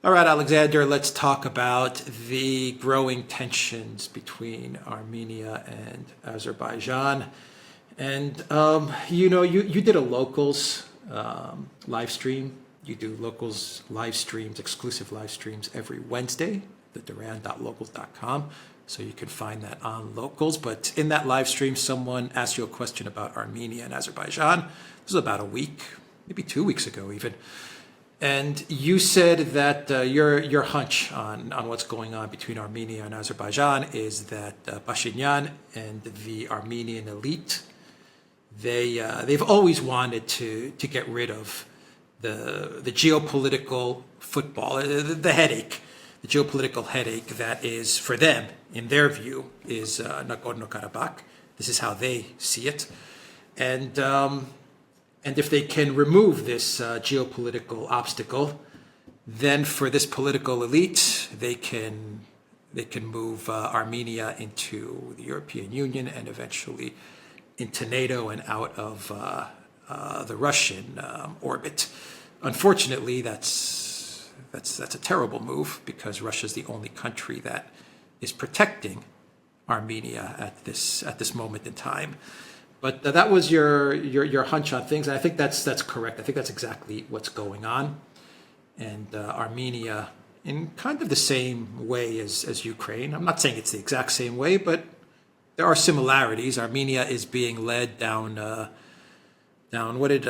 All right, Alexander, let's talk about the growing tensions between Armenia and Azerbaijan. And, you did a locals live stream. You do locals live streams, exclusive live streams every Wednesday, the Duran.locals.com. So you can find that on locals. But in that live stream, someone asked you a question about Armenia and Azerbaijan. This was about a week, maybe 2 weeks ago even. And you said that your hunch on what's going on between Armenia and Azerbaijan is that Pashinyan and the Armenian elite, they've always wanted to get rid of the geopolitical football, the headache, the geopolitical headache that is, for them, in their view, is Nagorno-Karabakh. This is how they see it. And if they can remove this geopolitical obstacle, then for this political elite, they can move Armenia into the European Union and eventually into NATO and out of the Russian orbit. Unfortunately, that's a terrible move because Russia is the only country that is protecting Armenia at this moment in time. But that was your hunch on things, and I think that's correct. I think that's exactly what's going on. And Armenia, in kind of the same way as Ukraine, I'm not saying it's the exact same way, but there are similarities. Armenia is being led down what did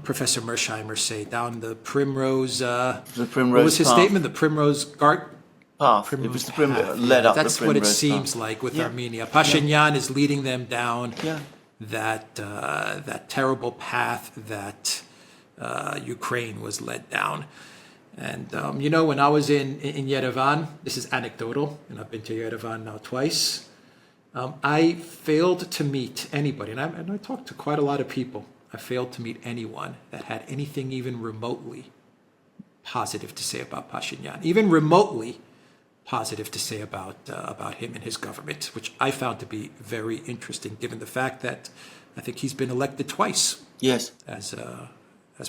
Professor Mersheimer say? Down the primrose. The primrose. What was his path. statement? The primrose Path. It was the primrose led up. That's the what it primrose seems path. like with Armenia. Pashinyan is leading them down. Yeah. That terrible path that Ukraine was led down. And, when I was in Yerevan, this is anecdotal, and I've been to Yerevan now twice, I failed to meet anybody, and I talked to quite a lot of people. I failed to meet anyone that had anything even remotely positive to say about Pashinyan, even remotely positive to say about him and his government, which I found to be very interesting, given the fact that I think he's been elected twice. Yes. As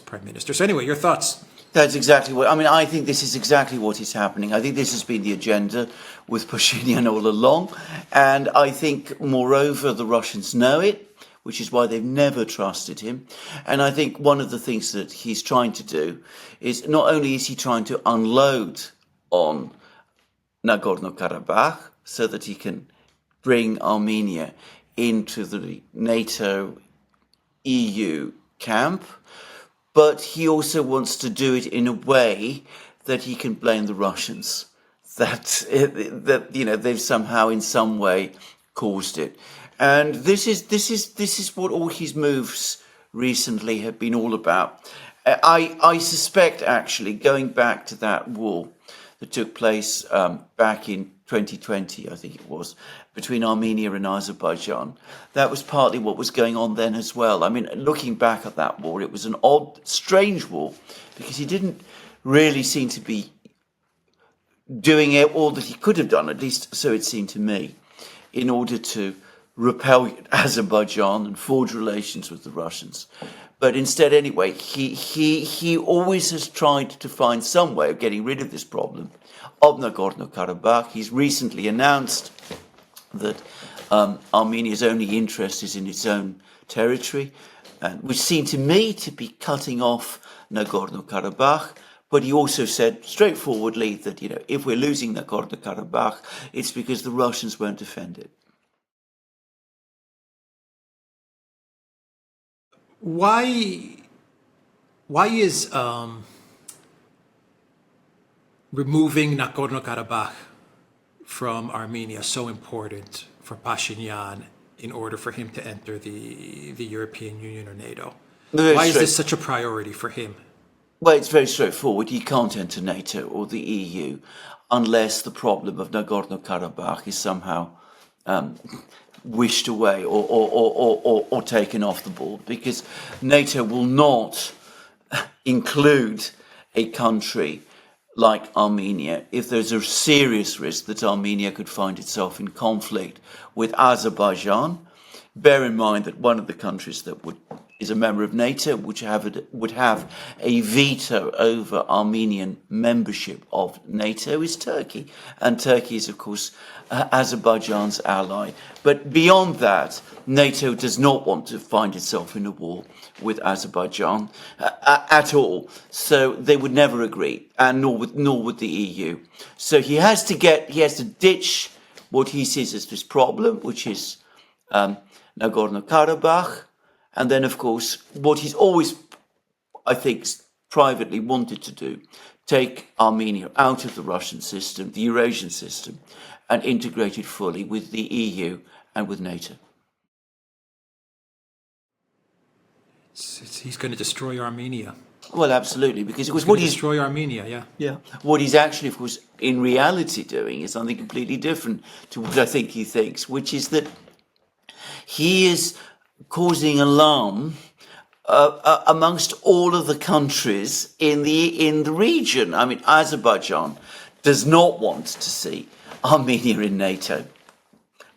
prime minister. So anyway, your thoughts? That's exactly what, I think this is exactly what is happening. I think this has been the agenda with Pashinyan all along. And I think, moreover, the Russians know it, which is why they've never trusted him. And I think one of the things that he's trying to do is not only is he trying to unload on Nagorno-Karabakh so that he can bring Armenia into the NATO EU camp, but he also wants to do it in a way that he can blame the Russians, that they've somehow in some way caused it. And this is what all his moves recently have been all about. I suspect, actually, going back to that war that took place back in 2020, I think it was, between Armenia and Azerbaijan, that was partly what was going on then as well. Looking back at that war, it was an odd, strange war, because he didn't really seem to be doing all that he could have done, at least so it seemed to me, in order to repel Azerbaijan and forge relations with the Russians. But instead, anyway, he always has tried to find some way of getting rid of this problem of Nagorno-Karabakh. He's recently announced that Armenia's only interest is in its own territory, which seemed to me to be cutting off Nagorno-Karabakh. But he also said straightforwardly that, if we're losing Nagorno-Karabakh, it's because the Russians won't defend it. Why is removing Nagorno-Karabakh from Armenia so important for Pashinyan in order for him to enter the European Union or NATO? Why is this such a priority for him? Well, it's very straightforward. He can't enter NATO or the EU unless the problem of Nagorno-Karabakh is somehow wished away or taken off the board, because NATO will not include a country like Armenia if there's a serious risk that Armenia could find itself in conflict with Azerbaijan. Bear in mind that one of the countries that would is a member of NATO, which would have a veto over Armenian membership of NATO, is Turkey. And Turkey is, of course, Azerbaijan's ally. But beyond that, NATO does not want to find itself in a war with Azerbaijan at all. So they would never agree, and nor would the EU. So he has to ditch what he sees as this problem, which is Nagorno-Karabakh, and then, of course, what he's always, I think, privately wanted to do, take Armenia out of the Russian system, the Eurasian system, and integrate it fully with the EU and with NATO. He's going to destroy Armenia. Well, absolutely, because it was What he's destroy Armenia, yeah. Yeah. What he's actually, of course, in reality doing is something completely different to what I think he thinks, which is that he is causing alarm amongst all of the countries in the region. I mean, Azerbaijan does not want to see Armenia in NATO.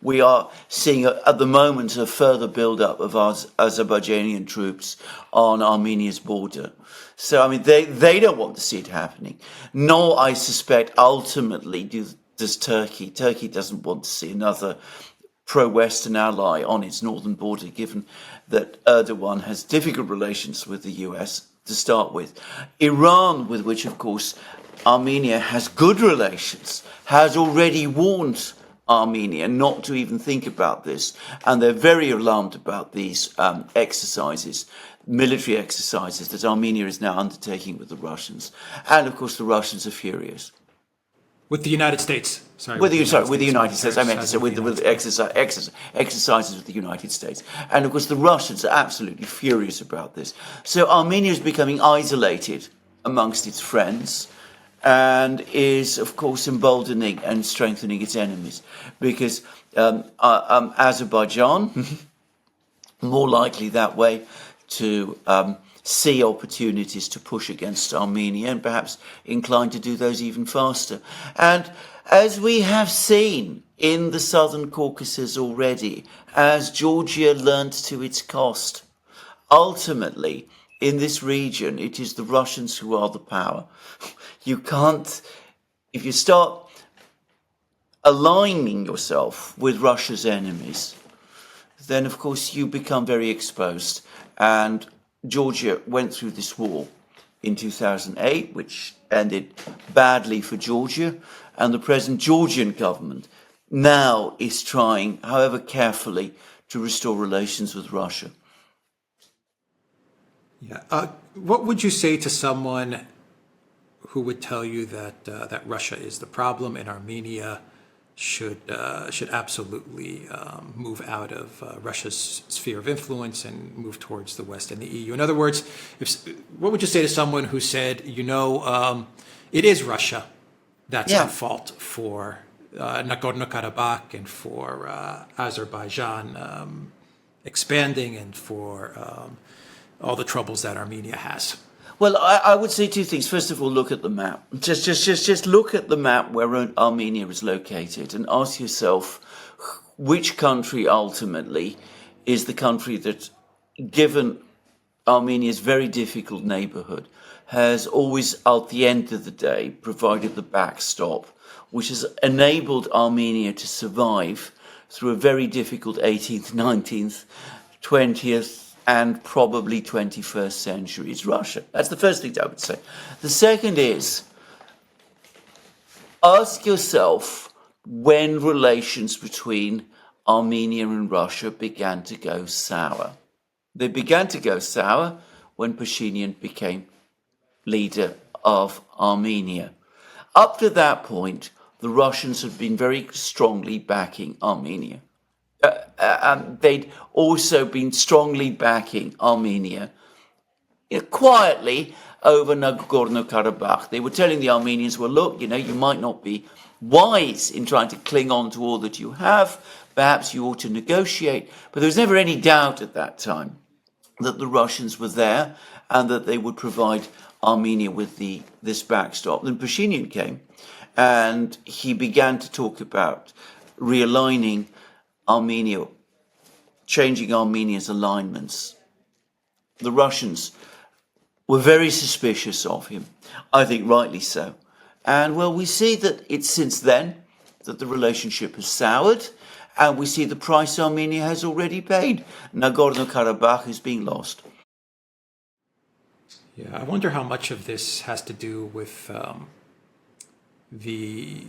We are seeing at the moment a further build-up of Azerbaijani troops on Armenia's border. So, I mean, they don't want to see it happening. Nor, I suspect, ultimately does Turkey. Turkey doesn't want to see another pro-Western ally on its northern border, given that Erdogan has difficult relations with the US to start with. Iran, with which, of course, Armenia has good relations, has already warned Armenia not to even think about this, and they're very alarmed about these military exercises that Armenia is now undertaking with the Russians. And of course the Russians are furious. With the United States. With the United States. I meant to say with exercises with the United States. And of course the Russians are absolutely furious about this. So Armenia is becoming isolated amongst its friends, and is, of course, emboldening and strengthening its enemies, because Azerbaijan, more likely that way to see opportunities to push against Armenia, and perhaps inclined to do those even faster. And as we have seen in the Southern Caucasus already, as Georgia learnt to its cost, ultimately, in this region, it is the Russians who are the power. You can't, if you start aligning yourself with Russia's enemies, then of course you become very exposed. And Georgia went through this war in 2008, which ended badly for Georgia. And the present Georgian government now is trying, however carefully, to restore relations with Russia. Yeah. What would you say to someone who would tell you that Russia is the problem and Armenia should absolutely move out of Russia's sphere of influence and move towards the West and the EU? In other words, what would you say to someone who said, it is Russia that's at fault for Nagorno-Karabakh and for Azerbaijan expanding and for all the troubles that Armenia has? Well, I would say two things. First of all, look at the map. Just look at the map where Armenia is located and ask yourself which country ultimately is the country that, given Armenia's very difficult neighborhood, has always, at the end of the day, provided the backstop, which has enabled Armenia to survive through a very difficult 18th, 19th, 20th, and probably 21st century. It's Russia. That's the first thing I would say. The second is, ask yourself when relations between Armenia and Russia began to go sour. They began to go sour when Pashinyan became leader of Armenia. Up to that point, the Russians had been very strongly backing Armenia. They'd also been strongly backing Armenia quietly over Nagorno-Karabakh. They were telling the Armenians, well, look, you might not be wise in trying to cling on to all that you have. Perhaps you ought to negotiate. But there was never any doubt at that time that the Russians were there and that they would provide Armenia with this backstop. Then Pashinyan came and he began to talk about realigning Armenia, changing Armenia's alignments the Russians were very suspicious of him. I think rightly so. And well, we see that it's since then that the relationship has soured, and we see the price Armenia has already paid. Nagorno-Karabakh is being lost. Yeah, I wonder how much of this has to do with the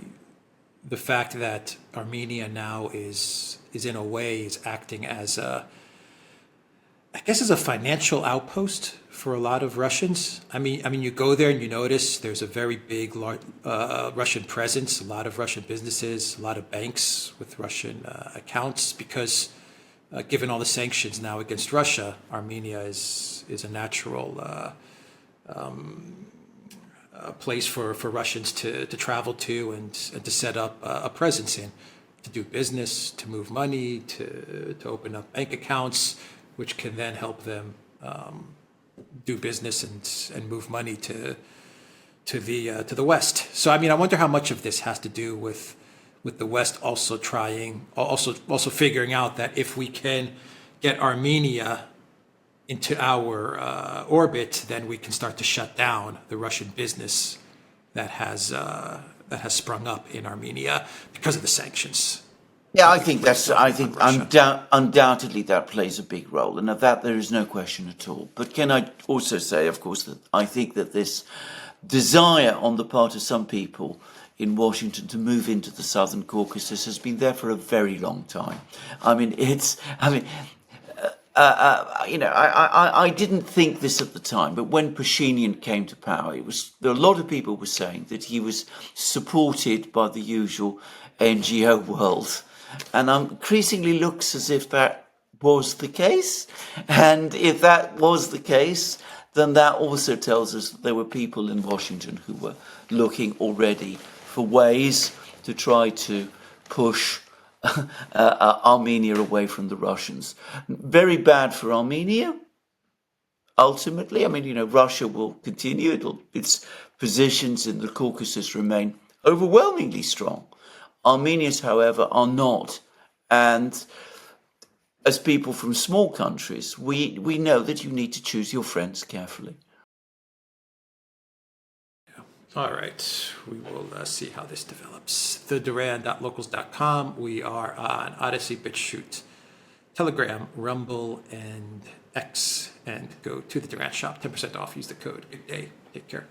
fact that Armenia now is in a way is acting as a, I guess, as a financial outpost for a lot of Russians. I mean, you go there and you notice there's a very big Russian presence, a lot of Russian businesses, a lot of banks with Russian accounts, because given all the sanctions now against Russia, Armenia is a natural place for Russians to travel to and to set up a presence in, to do business, to move money, to open up bank accounts, which can then help them do business and move money to the West. So I mean, I wonder how much of this has to do with the West also figuring out that if we can get Armenia into our orbit, then we can start to shut down the Russian business that has sprung up in Armenia because of the sanctions. Yeah, I think undoubtedly that plays a big role, and of that there is no question at all. But can I also say, of course, that I think that this desire on the part of some people in Washington to move into the Southern Caucasus has been there for a very long time. I didn't think this at the time, but when Pashinyan came to power, a lot of people were saying that he was supported by the usual NGO world. And increasingly looks as if that was the case. And if that was the case, then that also tells us that there were people in Washington who were looking already for ways to try to push Armenia away from the Russians. Very bad for Armenia, ultimately. I mean, Russia will continue. Its positions in the Caucasus remain overwhelmingly strong. Armenians, however, are not. And as people from small countries, we know that you need to choose your friends carefully. All right, we will see how this develops. The Duran.locals.com. We are on ODYSEE, BitChute, Telegram, Rumble, and X. And go to the Duran shop. 10% off. Use the code. Good day. Take care.